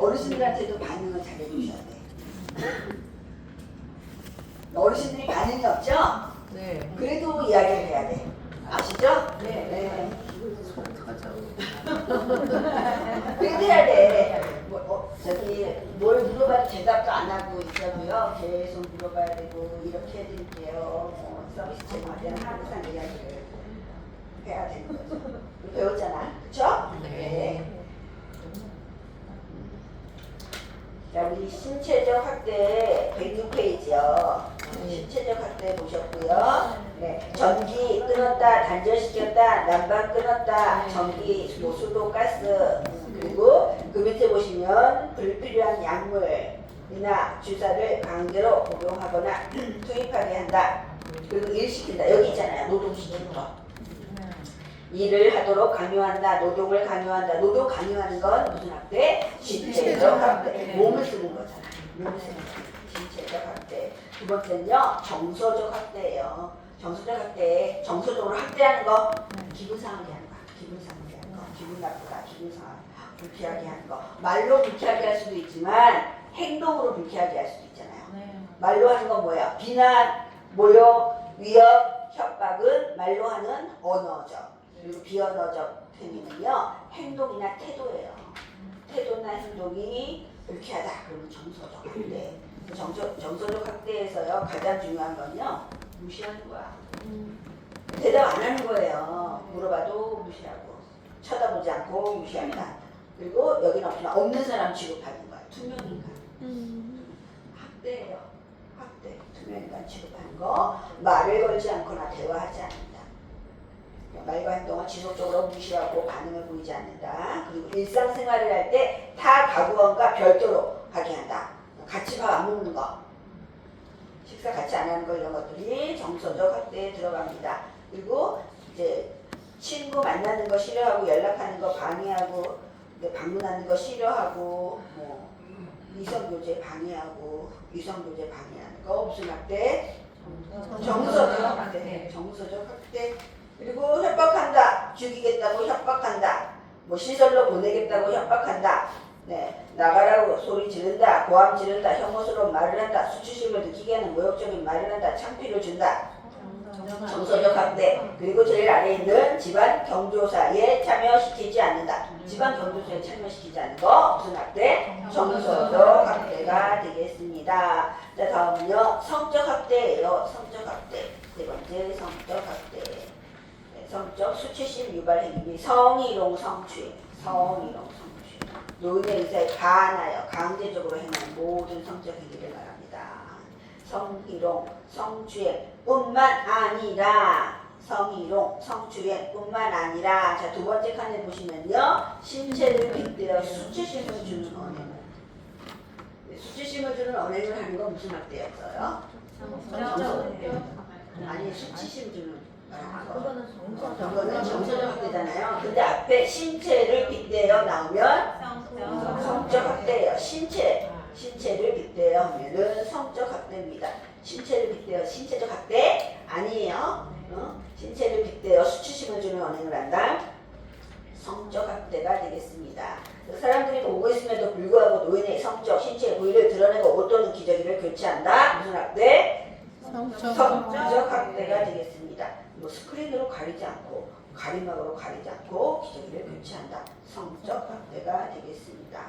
어르신들한테도 반응을 잘해 주셔야 돼. 어르신들이 반응이 없죠? 네. 그래도 이야기를 해야 돼. 아시죠? 네. 그래도 해야 돼. 저기 뭘 물어봐도 대답도 안 하고 있어도요. 계속 물어봐야 되고 이렇게 해드릴게요. 서비스 제공할 때는 항상 이야기를 해야 되는 거죠. 배웠잖아. 그쵸? 네. 자, 우리 신체적 학대 106페이지요. 신체적 학대 보셨고요. 네, 전기 끊었다, 단절시켰다, 난방 끊었다, 전기, 뭐 수도, 가스, 그리고 그 밑에 보시면 불필요한 약물이나 주사를 강제로 복용하거나 투입하게 한다. 그리고 일시킨다. 여기 있잖아요. 노동시키는 거. 일을 하도록 강요한다. 노동을 강요한다. 노동 강요하는 건 무슨 학대? 신체적 학대. 몸을 쓰는 거잖아. 몸을 쓰는 거. 신체적 학대. 두 번째는요. 정서적 학대예요. 정서적 학대. 정서적으로 학대하는 거. 기분 상하게 하는 거야. 기분 상하게 하는 거. 기분 나쁘다. 기분 상하게. 불쾌하게 하는 거. 말로 불쾌하게 할 수도 있지만 행동으로 불쾌하게 할 수도 있잖아요. 말로 하는 건 뭐예요? 비난, 모욕, 위협, 협박은 말로 하는 언어죠. 그리고 비언어적 행위는요, 행동이나 태도예요. 태도나 행동이 불쾌하다. 그러면 정서적 학대. 정서적 학대에서요, 가장 중요한 건요, 무시하는 거야. 대답 안 하는 거예요. 물어봐도 무시하고, 쳐다보지 않고 무시한다. 그리고 여기는 없는 사람 취급하는 거야. 투명인간. 학대예요. 학대. 투명인간 취급하는 거. 말을 걸지 않거나 대화하지 않는다. 말과 행동을 지속적으로 무시하고 반응을 보이지 않는다. 그리고 일상생활을 할 때 타 가구원과 별도로 하게 한다. 같이 밥 안 먹는 거, 식사 같이 안 하는 거 이런 것들이 정서적 학대에 들어갑니다. 그리고 이제 친구 만나는 거 싫어하고 연락하는 거 방해하고 방문하는 거 싫어하고 뭐 이성교제 방해하고 위성교제 방해하는 거 무슨 학대? 정서적 학대. 정서적 학대. 그리고 협박한다. 죽이겠다고 협박한다. 뭐 시설로 보내겠다고 협박한다. 네, 나가라고 소리 지른다. 고함 지른다. 혐오스러운 말을 한다. 수치심을 느끼게 하는 모욕적인 말을 한다. 창피를 준다. 정서적 학대. 그리고 제일 아래에 있는 집안 경조사에 참여시키지 않는다. 집안 경조사에 참여시키지 않는 거 무슨 학대? 정서적 학대가 되겠습니다. 자, 다음은요. 성적 학대예요. 성적 학대. 네 번째 성적 학대. 성적 수치심 유발 행위, 성희롱 성추행, 성희롱 성추행. 노인의 의사에 반하여 강제적으로 행하는 모든 성적 행위를 말합니다. 성희롱 성추행뿐만 아니라 성희롱 성추행뿐만 아니라 자, 두 번째 칸에 보시면요. 신체를 빗대어 수치심을 주는 언행. 수치심을 주는 언행을 하는 건 무슨 학대였어요? 아니 수치심 주는 그거는 정서적 학대잖아요. 근데 앞에 신체를 빗대어 나오면 성적 학대예요. 신체를 빗대어 하면은 성적 학대입니다. 신체를 빗대어 신체적 학대 아니에요. 신체를 빗대어 수치심을 주는 언행을 한다. 성적 학대가 되겠습니다. 사람들이 보고 있음에도 불구하고 노인의 성적, 신체의 부위를 드러내고 옷 또는 기저귀를 교체한다. 무슨 학대? 성적 학대가 되겠습니다. 뭐 스크린으로 가리지 않고 가림막으로 가리지 않고 기저귀를 교체한다. 성적 학대가 되겠습니다.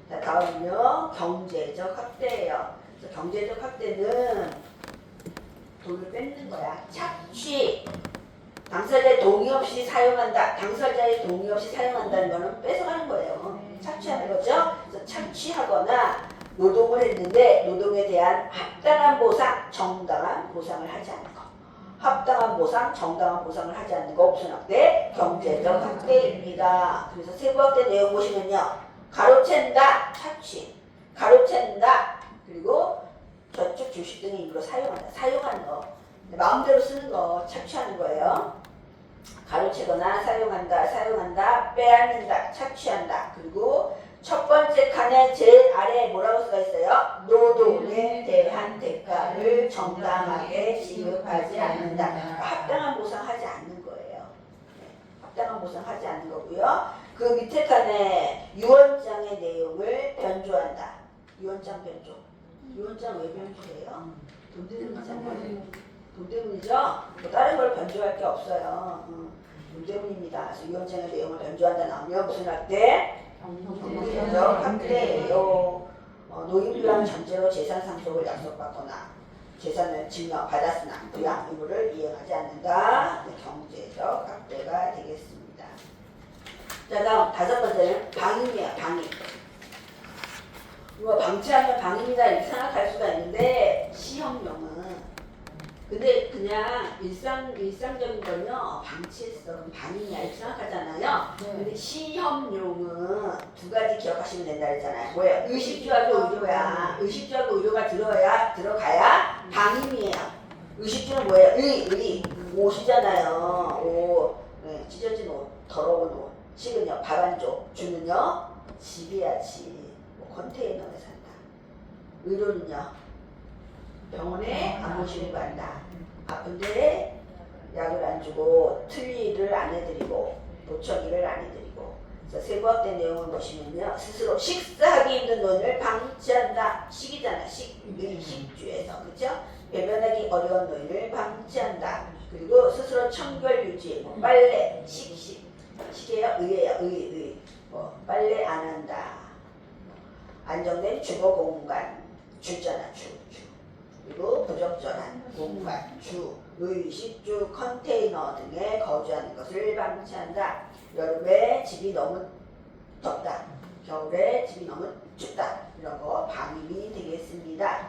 자, 다음은요. 경제적 학대예요. 그래서 경제적 학대는 돈을 뺏는 거야. 착취. 당사자의 동의 없이 사용한다. 당사자의 동의 없이 사용한다는 거는 뺏어가는 거예요. 착취하는 거죠. 그래서 착취하거나 노동을 했는데 노동에 대한 합당한 보상, 정당한 보상을 하지 않는 거. 합당한 보상, 정당한 보상을 하지 않는 거 무슨 학대? 경제적 학대입니다. 그래서 세부학대 내용 보시면요. 가로챈다, 착취. 가로챈다, 그리고 저축, 주식 등의 일부러 사용한다. 사용하는 거. 마음대로 쓰는 거, 착취하는 거예요. 가로채거나 사용한다, 빼앗는다, 착취한다. 그리고 첫 번째 칸에 제일 아래에 뭐라고 써져 있어요? 노동에 대한 대가를 정당하게 지급하지 않는다. 합당한 보상하지 않는 거예요. 합당한 보상하지 않는 거고요. 그 밑에 칸에 유언장의 내용을 변조한다. 유언장 변조. 유언장 왜 변조해요? 돈 때문이잖아요. 돈 때문이죠? 뭐 다른 걸 변조할 게 없어요. 돈 때문입니다. 그래서 유언장의 내용을 변조한다 나오면 무슨 학대? 경제적 학대예요. 노인부양 전제로 재산 상속을 약속받거나 재산을 증여받았으나 부양 의무를 이행하지 않는다. 네, 경제적 학대가 되겠습니다. 자, 다음 다섯 번째는 방임이에요. 방임. 뭐 방치하면 방임이다 이렇게 생각할 수가 있는데 시험용은 근데 그냥 일상적인 건요 방치했어 그럼 방임이야 이렇게 생각하잖아요. 근데 시험용은 두 가지 기억하시면 된다 그랬잖아요. 뭐예요? 의식주하고 의료야. 의식주하고 의료가 들어가야 방임이에요. 의식주는 뭐예요? 의 옷이잖아요. 옷 찢어진 옷, 더러운 옷. 식은요 밥 안 줘. 주는요 집이야 집. 컨테이너에 산다. 의료는요 병원에 안 모시고 간다. 아픈데 약을 안 주고 틀니를 안 해드리고 보청기를 안 해드리고. 그래서 세부학된 내용을 보시면요 스스로 식사하기 힘든 노인을 방치한다. 식이잖아. 식주에서 그렇죠? 배변하기 어려운 노인을 방치한다. 그리고 스스로 청결 유지, 빨래, 식이에요? 의예요. 빨래 안 한다. 안정된 주거 공간, 주잖아, 주. 그리고 부적절한 공간, 의식주, 컨테이너 등에 거주하는 것을 방치한다. 여름에 집이 너무 덥다. 겨울에 집이 너무 춥다. 이런 거 방임이 되겠습니다.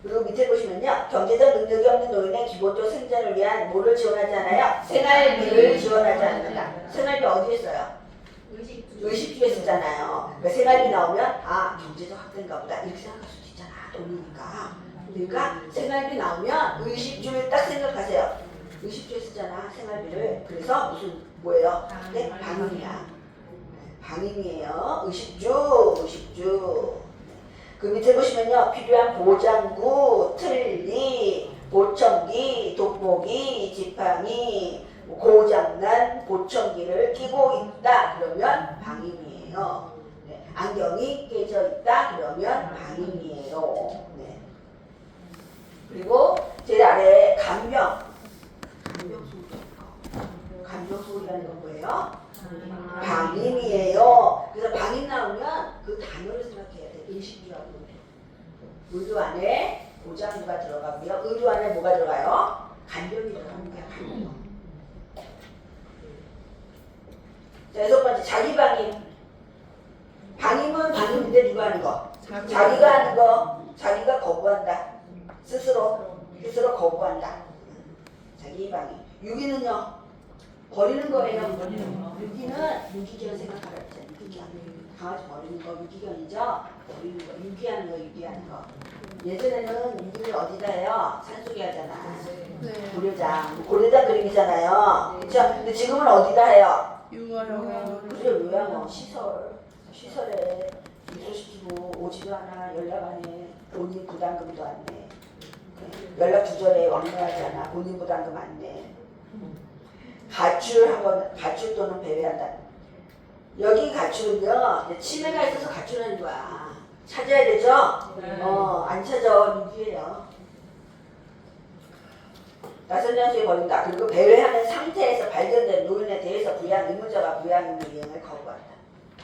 그리고 밑에 보시면요. 경제적 능력이 없는 노인의 기본적 생존을 위한 뭐를 지원하지 않아요? 생활비를 지원하지 않는다. 생활비 어디에 써요? 의식주에 쓰잖아요. 그러니까 생활비 나오면 경제적 학대인가 보다 이렇게 생각할 수도 있잖아. 돈이니까. 그러니까 생활비 나오면 의식주를 딱 생각하세요. 의식주에 쓰잖아 생활비를. 그래서 무슨 뭐예요? 네? 방임이야. 방임이에요. 의식주. 그 밑에 보시면요. 필요한 보장구, 틀니, 보청기, 돋보기, 지팡이, 고장난 보청기를 끼고 있다. 그러면 방임이에요. 네. 안경이 깨져 있다. 그러면 방임이에요. 네. 그리고 제일 아래 감병소리라는 건 뭐예요? 방임이에요. 그래서 방임 나오면 그 단어를 생각해야 돼. 의식주하고 의료 안에 보장구가 들어가고요. 의료 안에 뭐가 들어가요? 간병이 들어갑니다. 간병. 자, 여섯 번째 자기 방임. 방임은 방임인데 누가 하는 거? 자기가 하는 거. 자기가 거부한다. 스스로 거부한다. 자기 방임. 유기는요? 버리는 거예요. 유기는 유기견 생각하라 했잖아요. 유기견. 강아지 버리는 거 유기견이죠. 버리는 거. 유기하는 거. 예전에는 유기를 어디다 해요? 산속에 하잖아. 고래장 그림이잖아요. 그렇죠? 근데 지금은 어디다 해요? 그래 요양원 시설에 입소시키고 오지도 않아. 연락 안 해. 본인 부담금도 안 내. 연락 두절에 왕래하지 않아. 본인 부담금 안 내. 가출 또는 배회한다. 여기 가출은요 치매가 있어서 가출하는 거야. 찾아야 되죠? 안 찾아. 유기예요. 나선 장소에 버린다. 그리고 배회하는 상태에서 발견된 노인에 대해서 부양 의무자가 부양 의무 이행을 거부한다.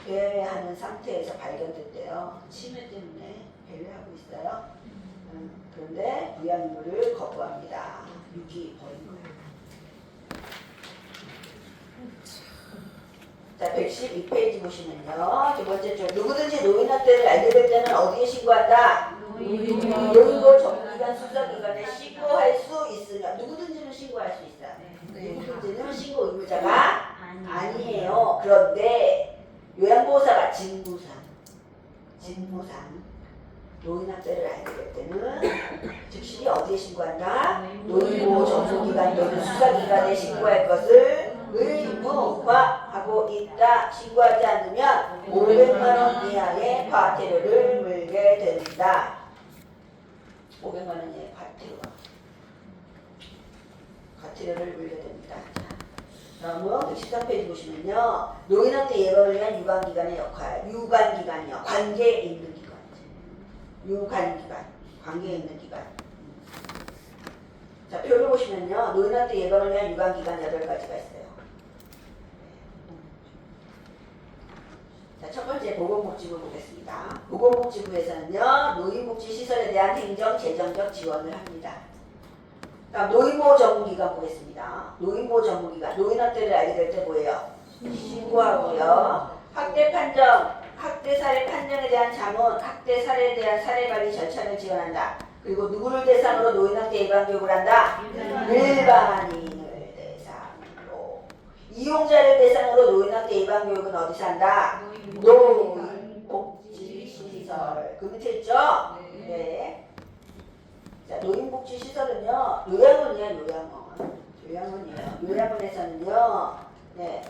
배회하는 상태에서 발견됐대요. 치매 때문에 배회하고 있어요. 그런데 부양 의무를 거부합니다. 유기 버린 거예요. 자, 112페이지 보시면요. 두 번째 줄. 누구든지 노인 학대를 알게 될 때는 어디에 신고한다? 노인보 전문기관 수사기관에 신고할 수 있으며 누구든지는 신고할 수 있어요. 누구든지는 신고 의무자가 아니에요. 그런데 요양보호사가 직무상 노인 학대를 알게 될 때는 즉시 어디에 신고한다? 노인보호 전문기관 또는 수사기관에 신고할 것을 의무화하고 있다. 신고하지 않으면 500만 원 이하의 과태료를 물게 된다. 500만 원 이하의 과태료를 물게 됩니다. 다음은 113페이지 보시면요. 노인학대 예방을 위한 유관기관의 역할. 유관기관이요. 관계에 있는 기관. 유관기관, 관계에 있는 기관. 자, 표를 보시면요. 노인한테 예방을 위한 유관기관 8가지가 있어요. 자, 첫 번째 보건복지부 보겠습니다. 보건복지부에서는요. 노인복지시설에 대한 행정, 재정적 지원을 합니다. 다음 노인보호 전문기관 보겠습니다. 노인보호 전문기관, 노인 학대를 알게 될 때 뭐예요? 신고하고요. 학대 판정, 학대 사례 판정에 대한 자문, 학대 사례에 대한 사례 관리 절차를 지원한다. 그리고 누구를 대상으로 노인 학대 예방 교육을 한다? 일반인을 대상으로. 이용자를 대상으로 노인 학대 예방 교육은 어디서 한다? 노인복지시설. 그 밑에 있죠? 네. 자, 노인복지시설은요, 요양원이야, 요양원. 요양원이에요. 요양원에서는요, 네.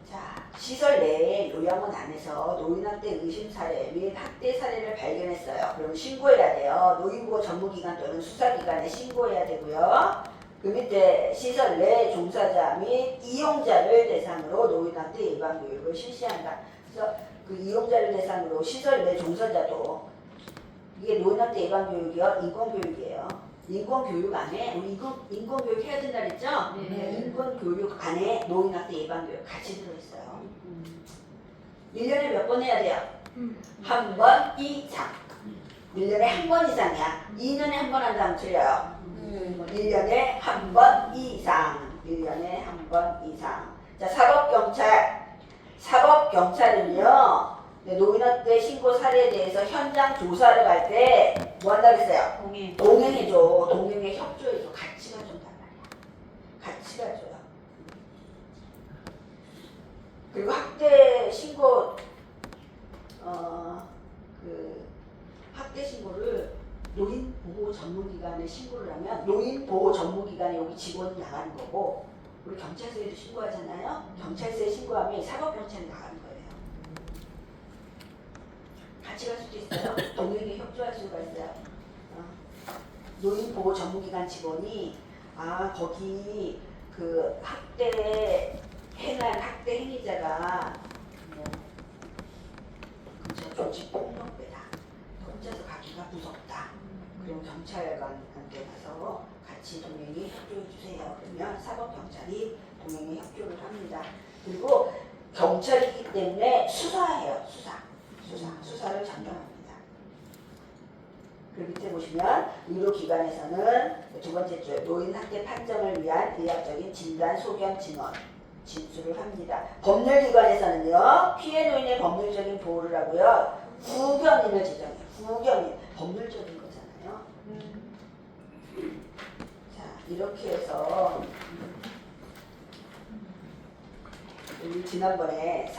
자, 시설 내에 요양원 안에서 노인학대 의심 사례 및 학대 사례를 발견했어요. 그럼 신고해야 돼요. 노인보호 전문기관 또는 수사기관에 신고해야 되고요. 그 밑에 시설 내 종사자 및 이용자를 대상으로 노인학대 예방 교육을 실시한다. 그래서 그 이용자를 대상으로 시설 내 종사자도 이게 노인학대 예방 교육이요, 인권교육이에요. 인권교육 안에 우리 인권교육 해야 된다 그랬죠? 네. 인권교육 안에 노인학대 예방 교육 같이 들어있어요. 1년에 몇 번 해야 돼요? 한 번 이상. 1년에 한 번 이상이야. 2년에 한 번 한다면 틀려요. 1년에 한 번 이상. 1년에 한 번 이상. 자, 사법경찰. 사법경찰은요, 네, 노인학대 신고 사례에 대해서 현장 조사를 갈 때 뭐 한다 그랬어요? 동행해줘. 동행에 협조해줘. 같이 가준단 말이야. 같이 가줘요. 그리고 학대 신고 학대 신고를 노인보호 전문기관에 신고를 하면 노인보호 전문기관에 여기 직원이 나가는 거고, 우리 경찰서에도 신고하잖아요. 경찰서에 신고하면 사법경찰이 나가는 거예요. 같이 갈 수도 있어요. 동행에 협조할 수가 있어요. 노인보호 전문기관 직원이 거기 그 학대 행한 학대 행위자가 경찰 조직 폭력배다. 혼자서 가기가 무섭다. 그럼 경찰관한테 가서 같이 동행에 협조해 주세요. 그러면 사법경찰이 동행에 협조를 합니다. 그리고 경찰이기 때문에 수사해요. 수사를 전담합니다. 그 밑에 보시면 의료기관에서는 두 번째 줄 노인 학대 판정을 위한 의학적인 진단, 소견, 증언, 진술을 합니다. 법률기관에서는요, 피해 노인의 법률적인 보호를 하고요, 후견인을 지정해요. 후견인, 법률적인 거잖아요. 자, 이렇게 해서 우리 지난번에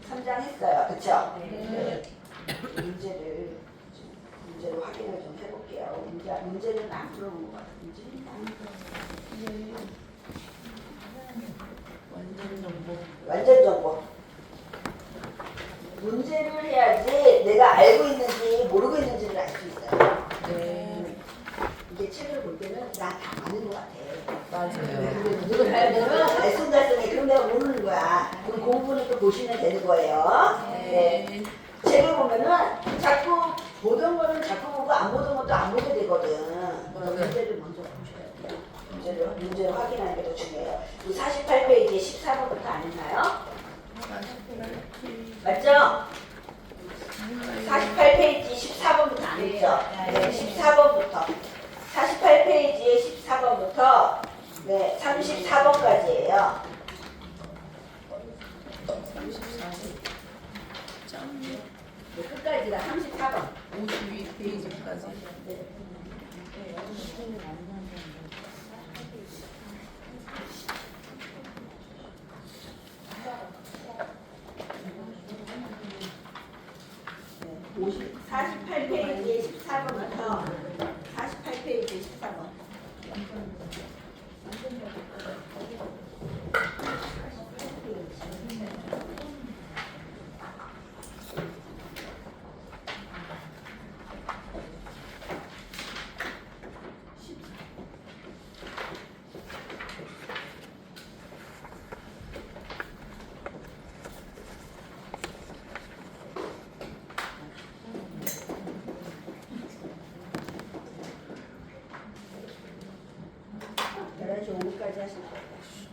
3장 했어요. 그쵸? 네. 문제를 확인을 좀 해볼게요. 문제는 안 풀어본 것 같아요. 완전 정보. 문제를 해야지 내가 알고 있는지 모르고 있는지를 알 수 있어요. 네. 이게 책을 볼 때는 나 다 아는 것 같아. 맞아요. 누가 보면 알쏭달쏭해. 그럼 내가 모르는 거야. 그럼 그 부분을 또 보시면 되는 거예요. 네. 책을 보면은 자꾸 보던 거는 자꾸 보고 안 보던 것도 안 보게 되거든. 문제를 먼저 보셔야 돼요. 문제를 확인하는 게 더 중요해요. 48페이지에 14번부터 안 했나요? 맞죠? 48페이지 14번부터 안 했죠? 네, 14번부터. 48페이지에 14번부터 네, 34번까지예요. 34번. 네, 끝까지가 34번. 52페이지까지. 네. 네, 48페이지에 14번부터 48페이지에 14번. 여기까지 하실 거예요.